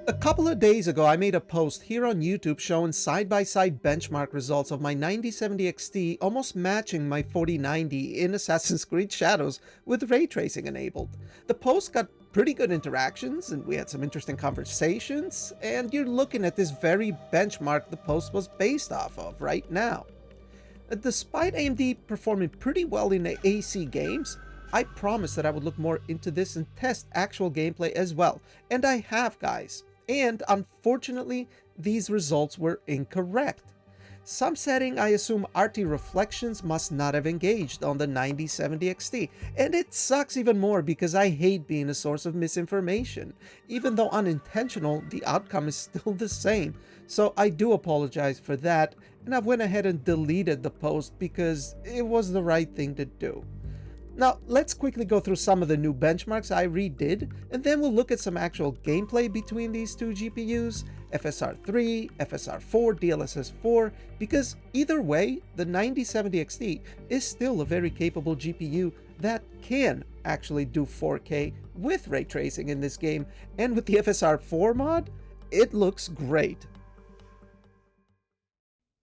A couple of days ago, I made a post here on YouTube showing side-by-side benchmark results of my 9070 XT almost matching my 4090 in Assassin's Creed Shadows with ray tracing enabled. The post got pretty good interactions and we had some interesting conversations, and you're looking at this very benchmark the post was based off of right now. Despite AMD performing pretty well in the AC games, I promised that I would look more into this and test actual gameplay as well, and I have, guys. And unfortunately, these results were incorrect. Some setting I assume RT reflections must not have engaged on the 9070 XT, and it sucks even more because I hate being a source of misinformation. Even though unintentional, the outcome is still the same. So I do apologize for that, and I went ahead and deleted the post because it was the right thing to do. Now, let's quickly go through some of the new benchmarks I redid, and then we'll look at some actual gameplay between these two GPUs, FSR 3, FSR 4, DLSS 4, because either way, the 9070 XT is still a very capable GPU that can actually do 4K with ray tracing in this game, and with the FSR 4 mod, it looks great.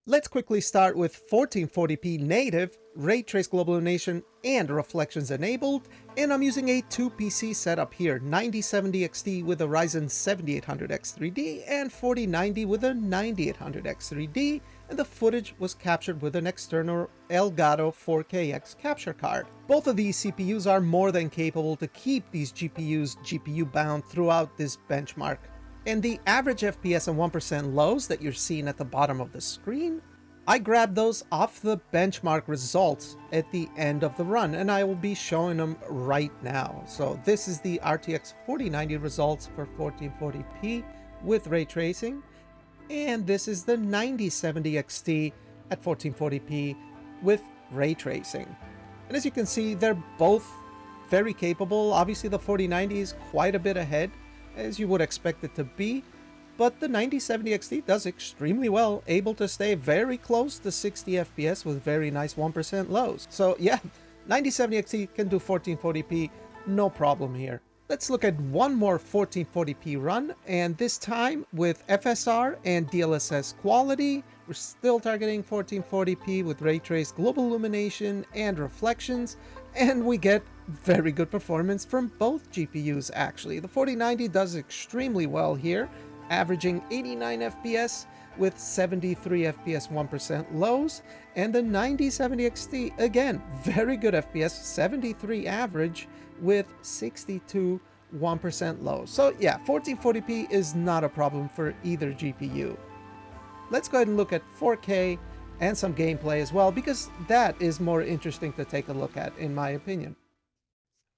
Let's quickly start with 1440p native, ray trace global illumination and reflections enabled, and I'm using a 2PC setup here, 9070 XT with a Ryzen 7800X3D and 4090 with a 9800X3D, and the footage was captured with an external Elgato 4KX capture card. Both of these CPUs are more than capable to keep these GPUs GPU bound throughout this benchmark. And the average FPS and 1% lows that you're seeing at the bottom of the screen, I grabbed those off the benchmark results at the end of the run, and I will be showing them right now. So this is the RTX 4090 results for 1440p with ray tracing, and this is the 9070 XT at 1440p with ray tracing. And as you can see, they're both very capable. Obviously the 4090 is quite a bit ahead, as you would expect it to be, but the 9070 XT does extremely well, able to stay very close to 60 FPS with very nice 1% lows. So yeah, 9070 XT can do 1440p, no problem here. Let's look at one more 1440p run, and this time with FSR and DLSS quality. We're still targeting 1440p with ray trace global illumination and reflections, and we get very good performance from both GPUs actually. The 4090 does extremely well here, averaging 89 FPS with 73 FPS 1% lows, and the 9070 XT, again, very good FPS, 73 average with 62 1% lows. So yeah, 1440p is not a problem for either GPU. Let's go ahead and look at 4K and some gameplay as well, because that is more interesting to take a look at in my opinion.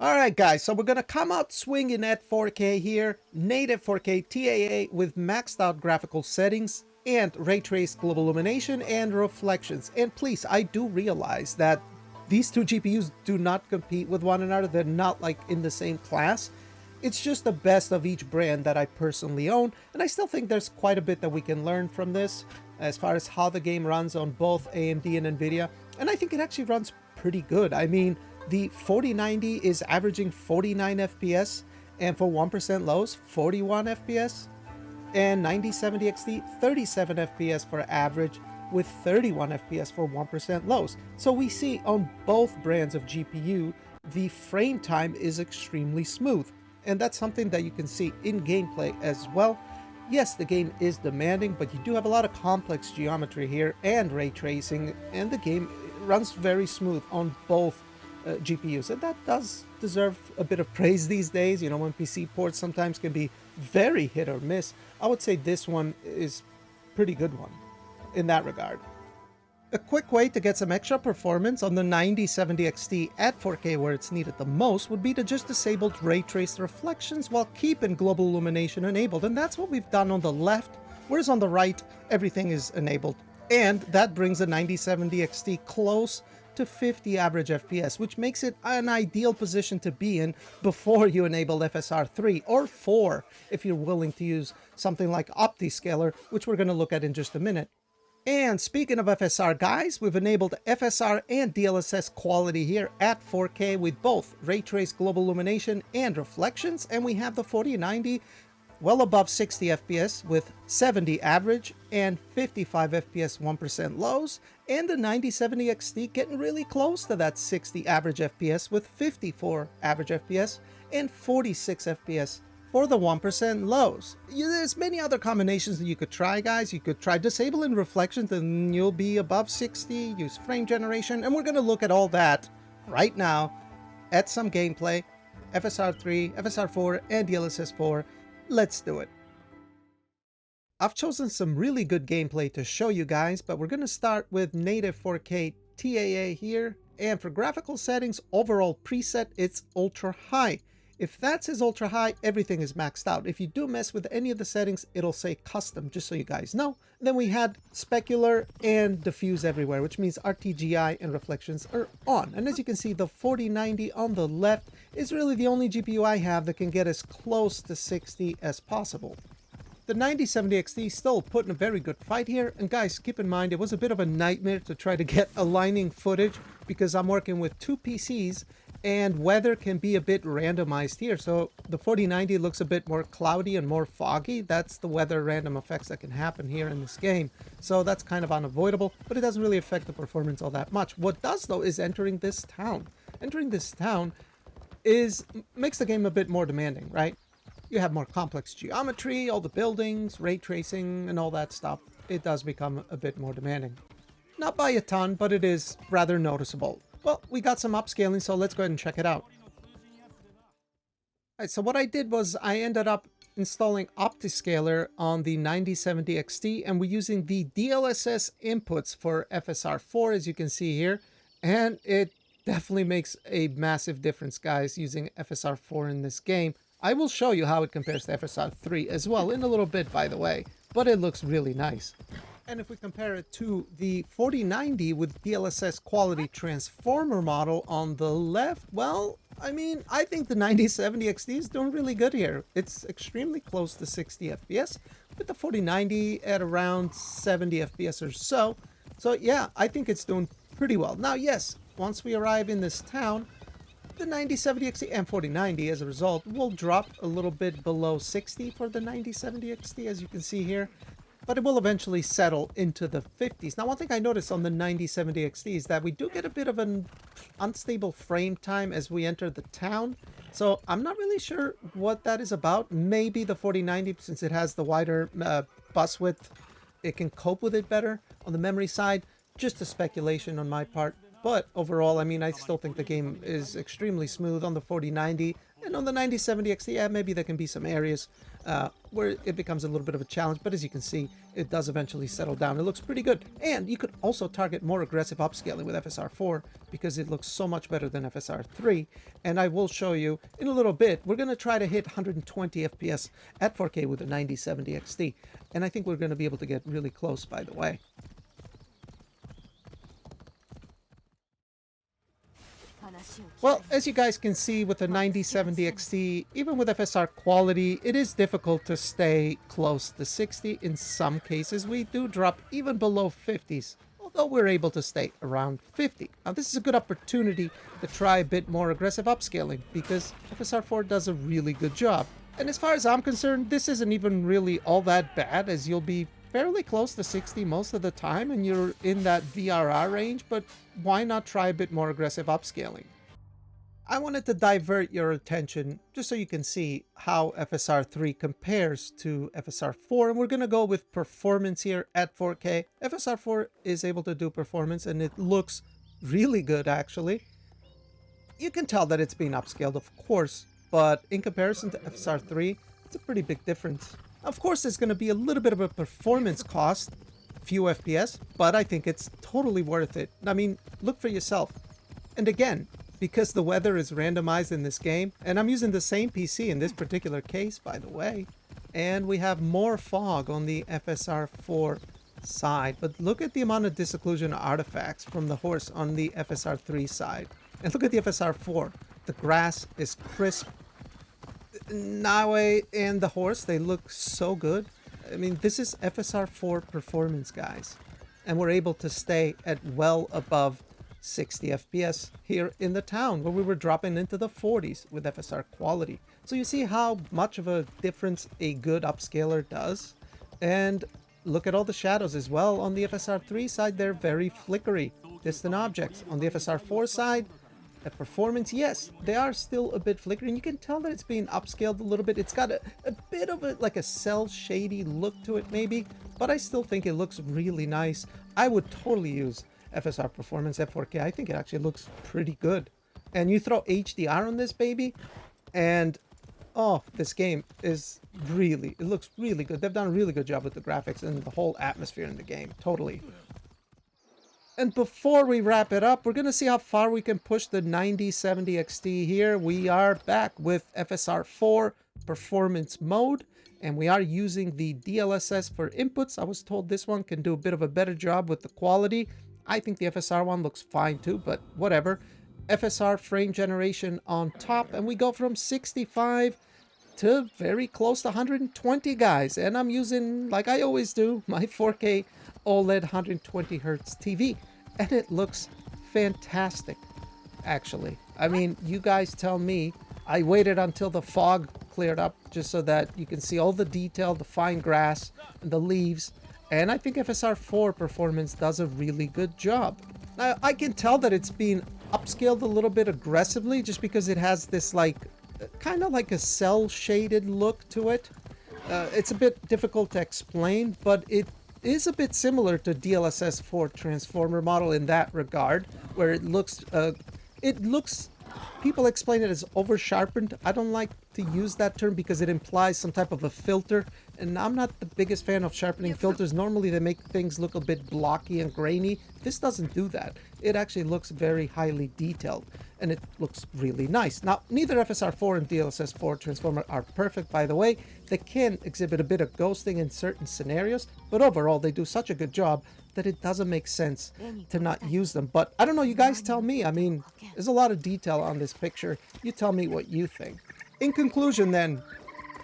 Alright guys, so we're going to come out swinging at 4K here, native 4K TAA with maxed out graphical settings and ray trace global illumination and reflections. And please, I do realize that these two GPUs do not compete with one another. They're not like in the same class. It's just the best of each brand that I personally own, and I still think there's quite a bit that we can learn from this as far as how the game runs on both AMD and Nvidia, and I think it actually runs pretty good. I mean, the 4090 is averaging 49 FPS, and for 1% lows, 41 FPS, and 9070 XT, 37 FPS for average, with 31 FPS for 1% lows. So we see on both brands of GPU, the frame time is extremely smooth. And that's something that you can see in gameplay as well. Yes, the game is demanding, but you do have a lot of complex geometry here and ray tracing, and the game runs very smooth on both GPUs. And that does deserve a bit of praise these days. You know, when PC ports sometimes can be very hit or miss, I would say this one is a pretty good one in that regard. A quick way to get some extra performance on the 9070 XT at 4K where it's needed the most would be to just disable ray traced reflections while keeping global illumination enabled, and that's what we've done on the left, whereas on the right everything is enabled, and that brings the 9070 XT close to 50 average FPS, which makes it an ideal position to be in before you enable FSR 3 or 4 if you're willing to use something like OptiScaler, which we're going to look at in just a minute. And speaking of FSR, guys, we've enabled FSR and DLSS quality here at 4K with both ray trace global illumination and reflections, and we have the 4090 well above 60 FPS with 70 average and 55 FPS 1% lows, and the 9070 XT getting really close to that 60 average FPS with 54 average FPS and 46 FPS for the 1% lows. There's many other combinations that you could try, guys. You could try disabling reflections and you'll be above 60, use frame generation, and we're going to look at all that right now at some gameplay. FSR 3, FSR 4, and DLSS 4. Let's do it. I've chosen some really good gameplay to show you guys, but we're going to start with native 4K TAA here, and for graphical settings, overall preset, it's ultra high. If that says ultra high, everything is maxed out. If you do mess with any of the settings, it'll say custom, just so you guys know. Then we had specular and diffuse everywhere, which means RTGI and reflections are on. And as you can see, the 4090 on the left is really the only GPU I have that can get as close to 60 as possible. The 9070 XT still putting a very good fight here, and guys, keep in mind it was a bit of a nightmare to try to get aligning footage because I'm working with two PCs and weather can be a bit randomized here. So the 4090 looks a bit more cloudy and more foggy. That's the weather random effects that can happen here in this game. So that's kind of unavoidable, but it doesn't really affect the performance all that much. What does though is entering this town. Entering this town makes the game a bit more demanding, right? You have more complex geometry, all the buildings, ray tracing, and all that stuff. It does become a bit more demanding. Not by a ton, but it is rather noticeable. Well, we got some upscaling, so let's go ahead and check it out. Alright, so what I did was I ended up installing OptiScaler on the 9070 XT, and we're using the DLSS inputs for FSR 4, as you can see here, and it definitely makes a massive difference, guys, using FSR 4 in this game. I will show you how it compares to FSR 3 as well in a little bit, by the way, but it looks really nice. And if we compare it to the 4090 with DLSS quality transformer model on the left, well, I mean, I think the 9070 XT is doing really good here. It's extremely close to 60 FPS, with the 4090 at around 70 FPS or so. So yeah, I think it's doing pretty well. Now, yes, once we arrive in this town, the 9070 XT and 4090 as a result will drop a little bit below 60 for the 9070 XT, as you can see here, but it will eventually settle into the 50s. Now, one thing I noticed on the 9070 XT is that we do get a bit of an unstable frame time as we enter the town. So I'm not really sure what that is about. Maybe the 4090, since it has the wider bus width, it can cope with it better. On the memory side, just a speculation on my part. But overall, I mean, I still think the game is extremely smooth on the 4090. And on the 9070 XT, yeah, maybe there can be some areas where it becomes a little bit of a challenge. But as you can see, it does eventually settle down. It looks pretty good. And you could also target more aggressive upscaling with FSR 4 because it looks so much better than FSR 3. And I will show you in a little bit, we're going to try to hit 120 FPS at 4K with the 9070 XT. And I think we're going to be able to get really close, by the way. Well, as you guys can see with the 9070 XT, even with FSR quality, it is difficult to stay close to 60. In some cases, we do drop even below 50s, although we're able to stay around 50. Now, this is a good opportunity to try a bit more aggressive upscaling because FSR 4 does a really good job. And as far as I'm concerned, this isn't even really all that bad, as you'll be fairly close to 60 most of the time and you're in that VRR range, but why not try a bit more aggressive upscaling? I wanted to divert your attention just so you can see how FSR 3 compares to FSR 4, and we're going to go with performance here at 4K. FSR 4 is able to do performance and it looks really good, actually. You can tell that it's being upscaled, of course, but in comparison to FSR 3, it's a pretty big difference. Of course, there's going to be a little bit of a performance cost, few FPS, but I think it's totally worth it. I mean, look for yourself. And again, because the weather is randomized in this game, and I'm using the same PC in this particular case, by the way, and we have more fog on the FSR 4 side, but look at the amount of disocclusion artifacts from the horse on the FSR 3 side. And look at the FSR 4. The grass is crisp. Naue and the horse, they look so good. I mean, this is FSR 4 performance, guys. And we're able to stay at well above 60 FPS here in the town where we were dropping into the 40s with FSR quality. So you see how much of a difference a good upscaler does. And look at all the shadows as well. On the FSR 3 side, they're very flickery, distant objects. On the FSR 4 side, at performance, yes, they are still a bit flickering. You can tell that it's being upscaled a little bit. It's got a bit of a like a cell shady look to it maybe, but I still think it looks really nice. I would totally use FSR performance at 4K. I think it actually looks pretty good. And you throw HDR on this baby, and oh, this game is really, it looks really good. They've done a really good job with the graphics and the whole atmosphere in the game. Totally. And before we wrap it up, we're going to see how far we can push the 9070 XT here. We are back with FSR 4 performance mode, and we are using the DLSS for inputs. I was told this one can do a bit of a better job with the quality. I think the FSR one looks fine too, but whatever. FSR frame generation on top, and we go from 65 to very close to 120, guys. And I'm using, like I always do, my 4K OLED 120 Hz TV, and it looks fantastic, actually. I mean, you guys tell me. I waited until the fog cleared up just so that you can see all the detail, the fine grass, and the leaves, and I think FSR 4 performance does a really good job. Now, I can tell that it's being upscaled a little bit aggressively just because it has this like kind of like a cell shaded look to it. It's a bit difficult to explain, but it is a bit similar to DLSS 4 transformer model in that regard, where it looks people explain it as over sharpened. I don't like to use that term because it implies some type of a filter, and I'm not the biggest fan of sharpening filters. Normally they make things look a bit blocky and grainy. This doesn't do that. It actually looks very highly detailed, and it looks really nice. Now, neither FSR 4 and DLSS 4 transformer are perfect, by the way. They can exhibit a bit of ghosting in certain scenarios, but overall they do such a good job that it doesn't make sense to not use them. But I don't know, you guys tell me. I mean, there's a lot of detail on this picture. You tell me what you think. In conclusion then,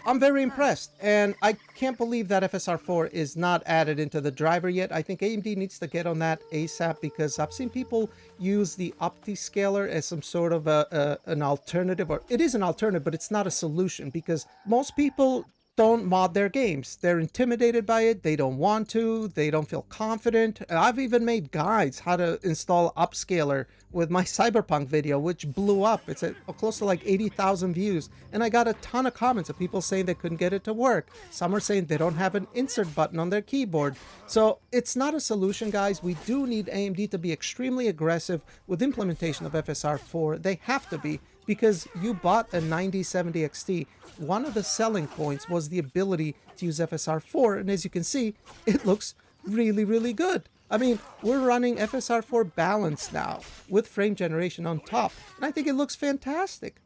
I'm very impressed, and I can't believe that FSR 4 is not added into the driver yet. I think AMD needs to get on that ASAP, because I've seen people use the OptiScaler as some sort of an alternative, or it is an alternative, but it's not a solution, because most people don't mod their games. They're intimidated by it. They don't want to. They don't feel confident. I've even made guides how to install upscaler with my Cyberpunk video, which blew up. It's at close to like 80,000 views. And I got a ton of comments of people saying they couldn't get it to work. Some are saying they don't have an insert button on their keyboard. So it's not a solution, guys. We do need AMD to be extremely aggressive with implementation of FSR 4. They have to be, because you bought a 9070 XT. One of the selling points was the ability to use FSR 4, and as you can see, it looks really, really good. I mean, we're running FSR 4 balanced now with frame generation on top, and I think it looks fantastic.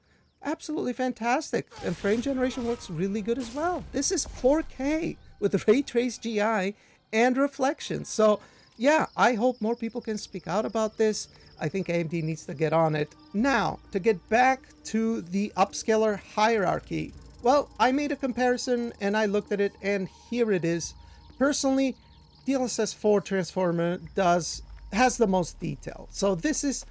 Absolutely fantastic. And frame generation works really good as well. This is 4K with ray trace GI and reflections. So yeah, I hope more people can speak out about this. I think AMD needs to get on it. Now, to get back to the upscaler hierarchy. Well, I made a comparison and I looked at it, and here it is. Personally, DLSS 4 transformer has the most detail. So this is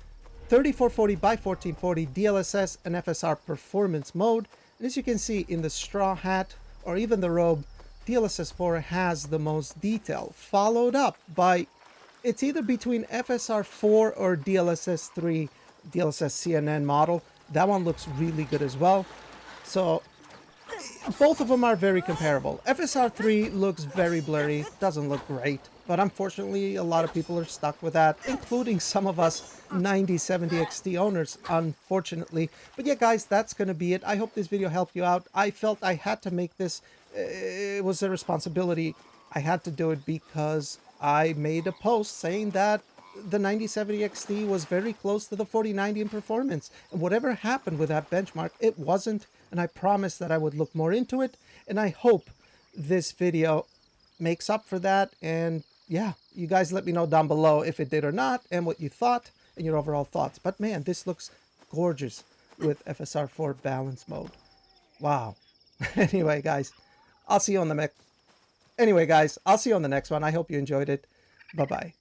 3440 by 1440 DLSS and FSR performance mode. And as you can see in the straw hat or even the robe, DLSS 4 has the most detail, followed up by, it's either between FSR 4 or DLSS 3, DLSS CNN model. That one looks really good as well. So both of them are very comparable. FSR 3 looks very blurry, doesn't look great, but unfortunately a lot of people are stuck with that, including some of us 9070 XT owners, unfortunately. But yeah, guys, that's gonna be it. I hope this video helped you out. I felt I had to make this. It was a responsibility. I had to do it because I made a post saying that the 9070 XT was very close to the 4090 in performance, and whatever happened with that benchmark, it wasn't. And I promised that I would look more into it, and I hope this video makes up for that. And yeah, you guys let me know down below if it did or not, and what you thought and your overall thoughts. But man, this looks gorgeous with FSR 4 balance mode. Wow. Anyway, guys, I'll see you on the next one. I hope you enjoyed it. Bye-bye.